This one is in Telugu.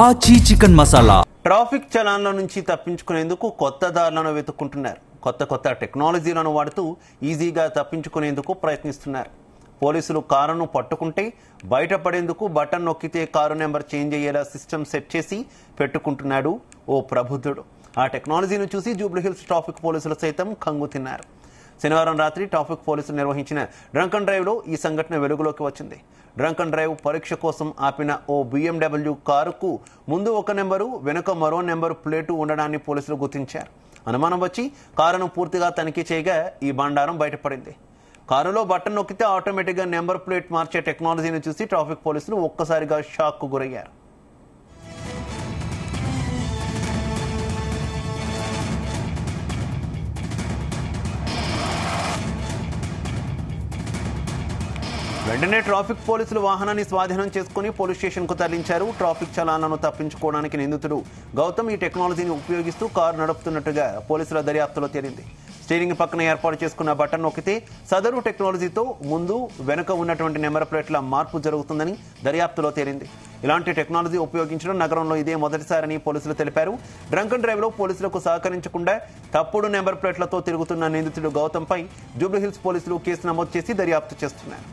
ఆచి చికెన్ మసాలా. ట్రాఫిక్ చలాన్ల నుంచి తప్పించుకునేందుకు కొత్త దారులను వెతుక్కుంటున్నారు. కొత్త టెక్నాలజీలను వాడుతూ ఈజీగా తప్పించుకునేందుకు ప్రయత్నిస్తున్నారు. పోలీసులు కారును పట్టుకుంటే బయటపడేందుకు బటన్ నొక్కితే కారు నెంబర్ చేంజ్ అయ్యేలా సిస్టమ్ సెట్ చేసి పెట్టుకుంటున్నాడు ఓ ప్రబుద్ధుడు. ఆ టెక్నాలజీని చూసి జూబ్లీహిల్స్ ట్రాఫిక్ పోలీసులు సైతం కంగు తిన్నారు. శనివారం రాత్రి ట్రాఫిక్ పోలీసులు నిర్వహించిన డ్రంక్ అండ్ డ్రైవ్లో ఈ సంఘటన వెలుగులోకి వచ్చింది. డ్రంక్ అండ్ డ్రైవ్ పరీక్ష కోసం ఆపిన ఓ BMW కారుకు ముందు ఒక నెంబరు, వెనుక మరో నెంబరు ప్లేటు ఉండడాన్ని పోలీసులు గుర్తించారు. అనుమానం వచ్చి కారును పూర్తిగా తనిఖీ చేయగా ఈ బండారం బయటపడింది. కారులో బటన్ నొక్కితే ఆటోమేటిక్గా నెంబర్ ప్లేట్ మార్చే టెక్నాలజీని చూసి ట్రాఫిక్ పోలీసులు ఒక్కసారిగా షాక్కు గురయ్యారు. వెంటనే ట్రాఫిక్ పోలీసులు వాహనాన్ని స్వాధీనం చేసుకుని పోలీస్ స్టేషన్కు తరలించారు. ట్రాఫిక్ చలాన్లను తప్పించుకోవడానికి నిందితుడు గౌతమ్ ఈ టెక్నాలజీని ఉపయోగిస్తూ కారు నడుపుతున్నట్టుగా పోలీసుల దర్యాప్తులో తేలింది. స్టీరింగ్ పక్కన ఏర్పాటు చేసుకున్న బటన్ నొక్కితే సదరు టెక్నాలజీతో ముందు వెనుక ఉన్నటువంటి నెంబర్ ప్లేట్ల మార్పు జరుగుతుందని దర్యాప్తులో తేలింది. ఇలాంటి టెక్నాలజీ ఉపయోగించడం నగరంలో ఇదే మొదటిసారని పోలీసులు తెలిపారు. డ్రంక్ అండ్ డ్రైవ్లో పోలీసులకు సహకరించకుండా తప్పుడు నెంబర్ ప్లేట్లతో తిరుగుతున్న నిందితుడు గౌతమ్పై జూబ్లీహిల్స్ పోలీసులు కేసు నమోదు చేసి దర్యాప్తు చేస్తున్నారు.